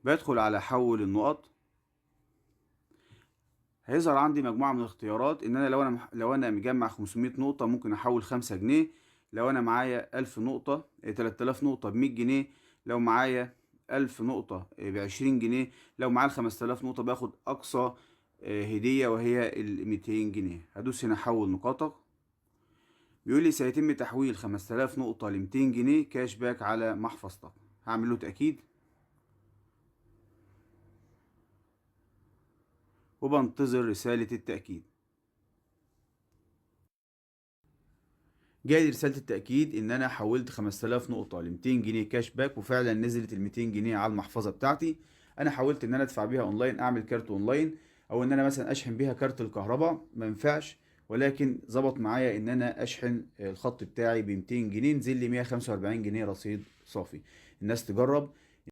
بدخل على حول النقط. هيظهر عندي مجموعة من الاختيارات ان انا لو انا مجمع 500 نقطة ممكن احول 5 جنيه. لو انا معايا 1000 نقطة 3000 نقطة ب100 جنيه. لو معايا 1000 نقطة ب20 جنيه. لو معايا 5000 نقطة باخد اقصى هدية وهي ال200 جنيه. هدوس هنا حول نقاطك. بيقول لي سيتم تحويل 5000 نقطة ل200 جنيه كاش باك على محفظتك. هعمل له تأكيد وبنتظر رسالة التأكيد. جاي لي رسالة التأكيد إن أنا حولت 5000 نقطة ل 200 جنيه كاش باك، وفعلا نزلت ال 200 جنيه على المحفظة بتاعتي. أنا حاولت إن أنا أدفع بيها أونلاين، أعمل كارت أونلاين، أو إن أنا مثلا أشحن بيها كارت الكهرباء، ما ينفعش. ولكن ظبط معايا إن أنا أشحن الخط بتاعي ب 200 جنيه، نزل لي 145 جنيه رصيد صافي. الناس تجرب